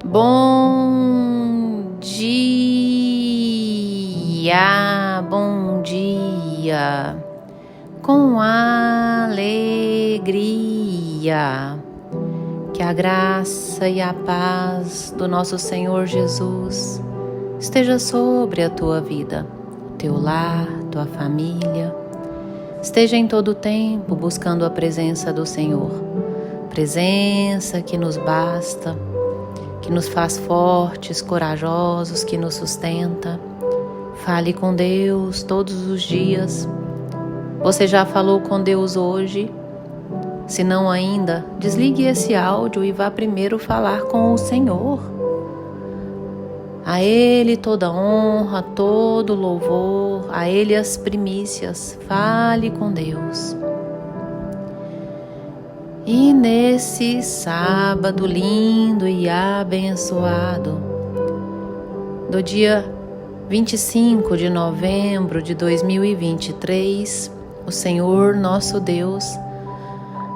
Bom dia, com alegria, que a graça e a paz do nosso Senhor Jesus esteja sobre a tua vida, teu lar, tua família. Esteja em todo o tempo buscando a presença do Senhor, presença que nos basta, que nos faz fortes, corajosos, que nos sustenta. Fale com Deus todos os dias. Você já falou com Deus hoje? Se não ainda, desligue esse áudio e vá primeiro falar com o Senhor. A Ele toda honra, todo louvor, a Ele as primícias. Fale com Deus. E nesse sábado lindo e abençoado, do dia 25 de novembro de 2023, o Senhor nosso Deus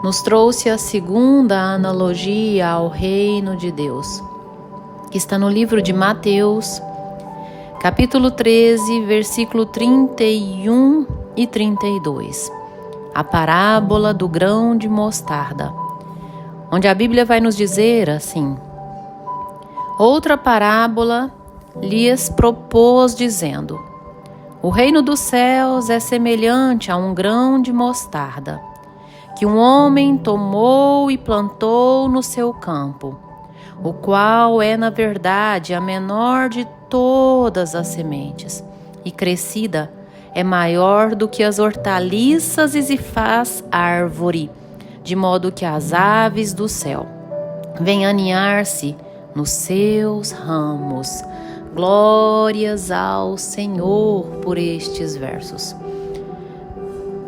nos trouxe a segunda analogia ao reino de Deus, que está no livro de Mateus, capítulo 13, versículo 31 e 32. A parábola do grão de mostarda, onde a Bíblia vai nos dizer assim: outra parábola lhes propôs, dizendo: o reino dos céus é semelhante a um grão de mostarda, que um homem tomou e plantou no seu campo, o qual é, na verdade, a menor de todas as sementes, e crescida é maior do que as hortaliças e se faz árvore, de modo que as aves do céu vêm aninhar-se nos seus ramos. Glórias ao Senhor por estes versos.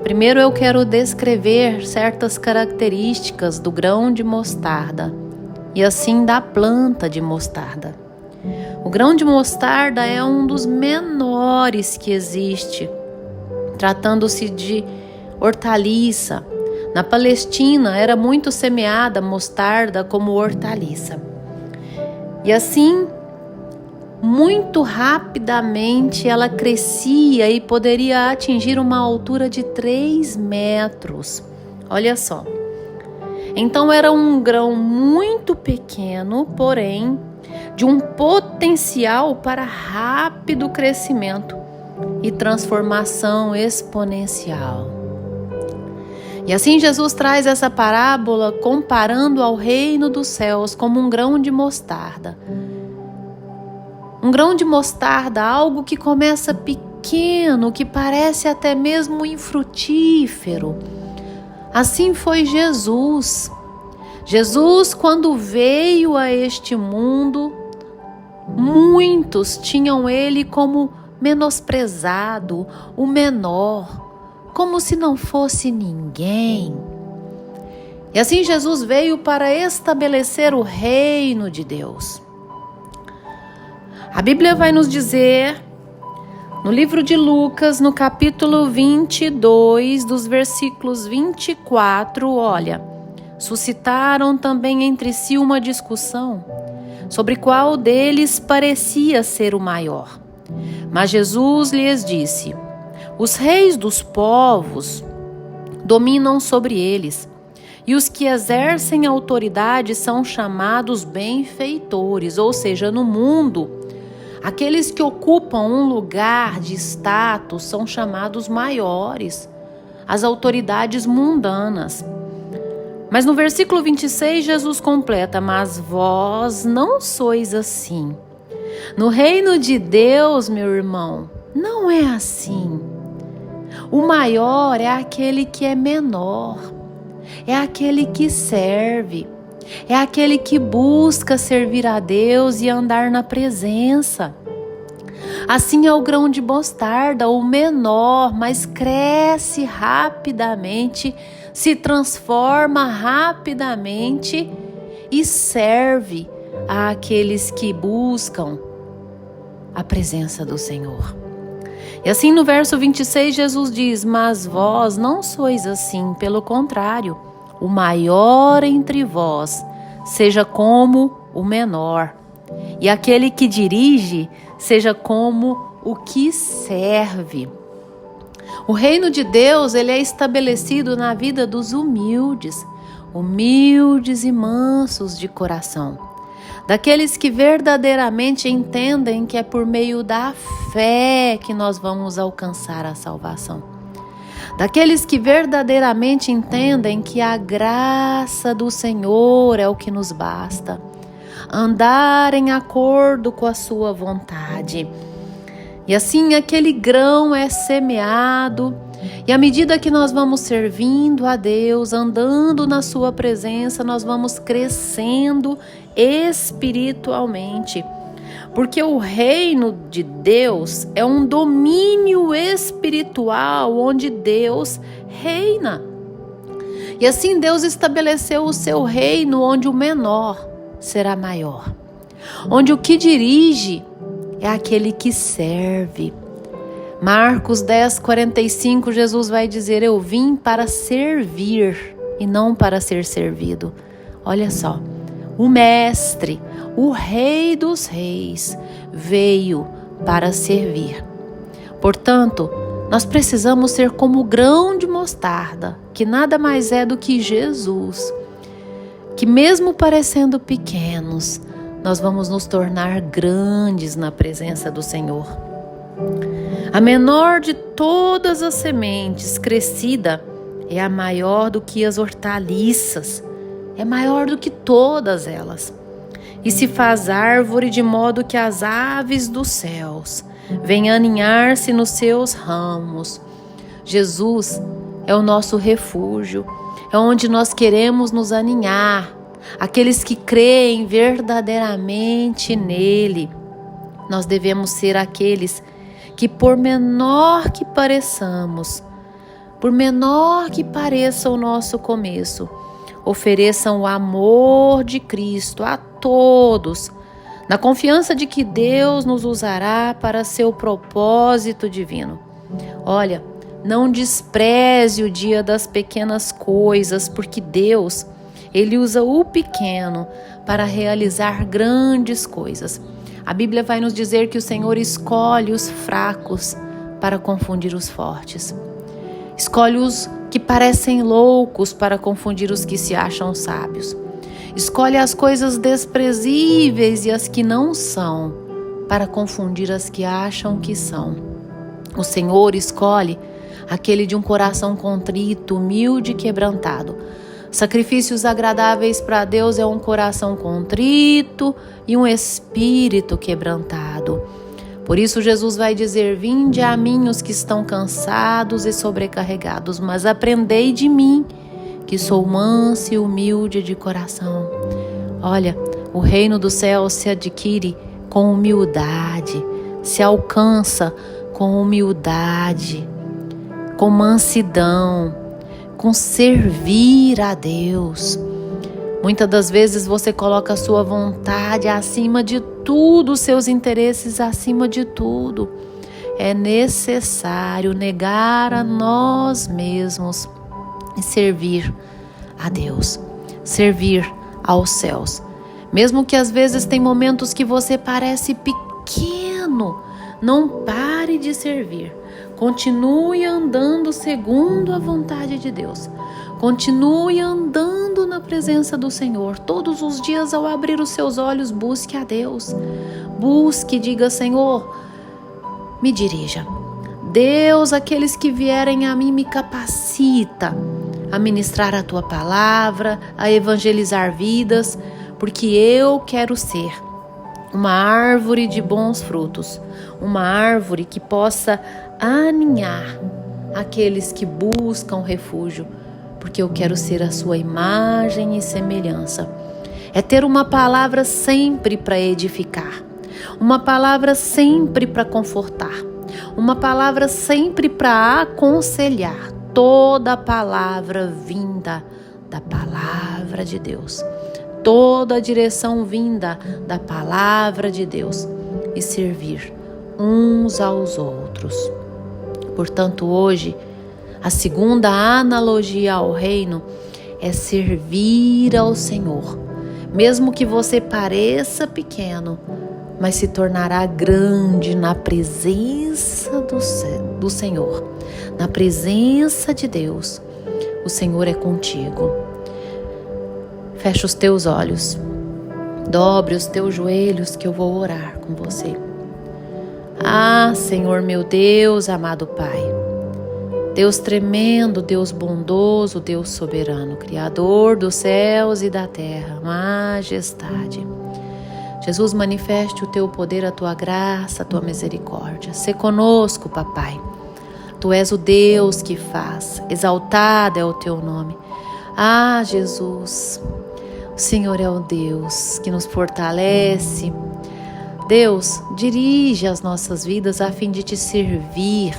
Primeiro eu quero descrever certas características do grão de mostarda e assim da planta de mostarda. O grão de mostarda é um dos menores que existe, tratando-se de hortaliça. Na Palestina era muito semeada mostarda como hortaliça. E assim, muito rapidamente ela crescia e poderia atingir uma altura de 3 metros. Olha só. Então era um grão muito pequeno, porém de um potencial para rápido crescimento e transformação exponencial. E assim Jesus traz essa parábola comparando ao reino dos céus como um grão de mostarda. Um grão de mostarda, algo que começa pequeno, que parece até mesmo infrutífero. Assim foi Jesus. Jesus, quando veio a este mundo, muitos tinham ele como menosprezado, o menor, como se não fosse ninguém. E assim Jesus veio para estabelecer o reino de Deus. A Bíblia vai nos dizer, no livro de Lucas, no capítulo 22, dos versículos 24, olha: suscitaram também entre si uma discussão sobre qual deles parecia ser o maior. Mas Jesus lhes disse: os reis dos povos dominam sobre eles, e os que exercem autoridade são chamados benfeitores, ou seja, no mundo, aqueles que ocupam um lugar de status são chamados maiores, as autoridades mundanas. Mas no versículo 26, Jesus completa: mas vós não sois assim. No reino de Deus, meu irmão, não é assim. O maior é aquele que é menor, é aquele que serve, é aquele que busca servir a Deus e andar na presença. Assim é o grão de mostarda, o menor, mas cresce rapidamente, se transforma rapidamente e serve àqueles que buscam a presença do Senhor. E assim no verso 26 Jesus diz: mas vós não sois assim, pelo contrário, o maior entre vós seja como o menor, e aquele que dirige seja como o que serve. O reino de Deus, ele é estabelecido na vida dos humildes e mansos de coração, daqueles que verdadeiramente entendem que é por meio da fé que nós vamos alcançar a salvação, daqueles que verdadeiramente entendem que a graça do Senhor é o que nos basta, andar em acordo com a sua vontade. E assim aquele grão é semeado, e à medida que nós vamos servindo a Deus, andando na sua presença, nós vamos crescendo espiritualmente. Porque o reino de Deus é um domínio espiritual onde Deus reina. E assim Deus estabeleceu o seu reino onde o menor será maior, onde o que dirige é aquele que serve. Marcos 10:45, Jesus vai dizer: eu vim para servir e não para ser servido. Olha só, o Mestre, o Rei dos Reis, veio para servir. Portanto, nós precisamos ser como o grão de mostarda, que nada mais é do que Jesus, que mesmo parecendo pequenos, nós vamos nos tornar grandes na presença do Senhor. A menor de todas as sementes crescida é a maior do que as hortaliças, é maior do que todas elas. E se faz árvore de modo que as aves dos céus venham aninhar-se nos seus ramos. Jesus é o nosso refúgio, é onde nós queremos nos aninhar. Aqueles que creem verdadeiramente nele. Nós devemos ser aqueles que, por menor que pareçamos, por menor que pareça o nosso começo, ofereçam o amor de Cristo a todos, na confiança de que Deus nos usará para seu propósito divino. Olha, não despreze o dia das pequenas coisas, porque Deus, Ele usa o pequeno para realizar grandes coisas. A Bíblia vai nos dizer que o Senhor escolhe os fracos para confundir os fortes. Escolhe os que parecem loucos para confundir os que se acham sábios. Escolhe as coisas desprezíveis e as que não são para confundir as que acham que são. O Senhor escolhe aquele de um coração contrito, humilde e quebrantado. Sacrifícios agradáveis para Deus é um coração contrito e um espírito quebrantado. Por isso Jesus vai dizer: vinde a mim os que estão cansados e sobrecarregados, mas aprendei de mim, que sou manso e humilde de coração. Olha, o reino do céu se adquire com humildade, se alcança com humildade, com mansidão, com servir a Deus. Muitas das vezes você coloca a sua vontade acima de tudo, os seus interesses acima de tudo. É necessário negar a nós mesmos e servir a Deus, servir aos céus. Mesmo que às vezes tem momentos que você parece pequeno, não pare de servir. Continue andando segundo a vontade de Deus. Continue andando na presença do Senhor. Todos os dias, ao abrir os seus olhos, busque a Deus. Busque e diga: Senhor, me dirija. Deus, aqueles que vierem a mim, me capacita a ministrar a Tua palavra, a evangelizar vidas, porque eu quero ser uma árvore de bons frutos, uma árvore que possa aninhar aqueles que buscam refúgio, porque eu quero ser a sua imagem e semelhança. É ter uma palavra sempre para edificar, uma palavra sempre para confortar, uma palavra sempre para aconselhar. Toda palavra vinda da palavra de Deus, toda a direção vinda da palavra de Deus, e servir uns aos outros. Portanto, hoje, a segunda analogia ao reino é servir ao Senhor. Mesmo que você pareça pequeno, mas se tornará grande na presença do Senhor, na presença de Deus. O Senhor é contigo. Fecha os teus olhos, dobre os teus joelhos que eu vou orar com você. Ah, Senhor meu Deus, amado Pai, Deus tremendo, Deus bondoso, Deus soberano, Criador dos céus e da terra, majestade. Jesus, manifeste o teu poder, a tua graça, a tua misericórdia. Sê conosco, papai. Tu és o Deus que faz, exaltado é o teu nome. Ah, Jesus, o Senhor é o Deus que nos fortalece. Deus, dirige as nossas vidas a fim de te servir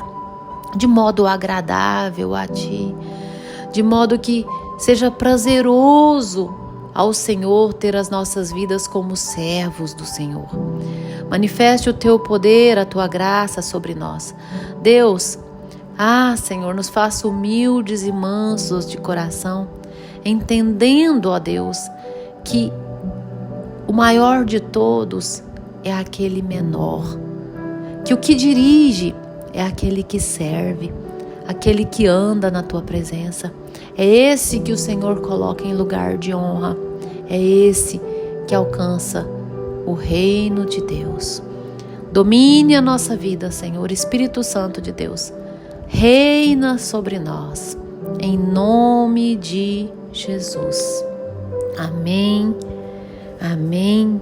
de modo agradável a ti, de modo que seja prazeroso ao Senhor ter as nossas vidas como servos do Senhor. Manifeste o teu poder, a tua graça sobre nós. Deus, Senhor, nos faça humildes e mansos de coração, entendendo, ó Deus, que o maior de todos é aquele menor, que o que dirige é aquele que serve, aquele que anda na tua presença. É esse que o Senhor coloca em lugar de honra, é esse que alcança o reino de Deus. Domine a nossa vida, Senhor, Espírito Santo de Deus, reina sobre nós, em nome de Jesus. Amém, amém.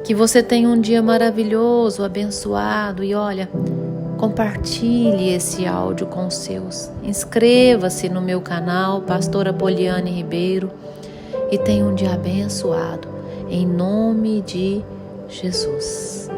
Que você tenha um dia maravilhoso, abençoado e olha, compartilhe esse áudio com os seus. Inscreva-se no meu canal, Pastora Poliane Ribeiro, e tenha um dia abençoado, em nome de Jesus.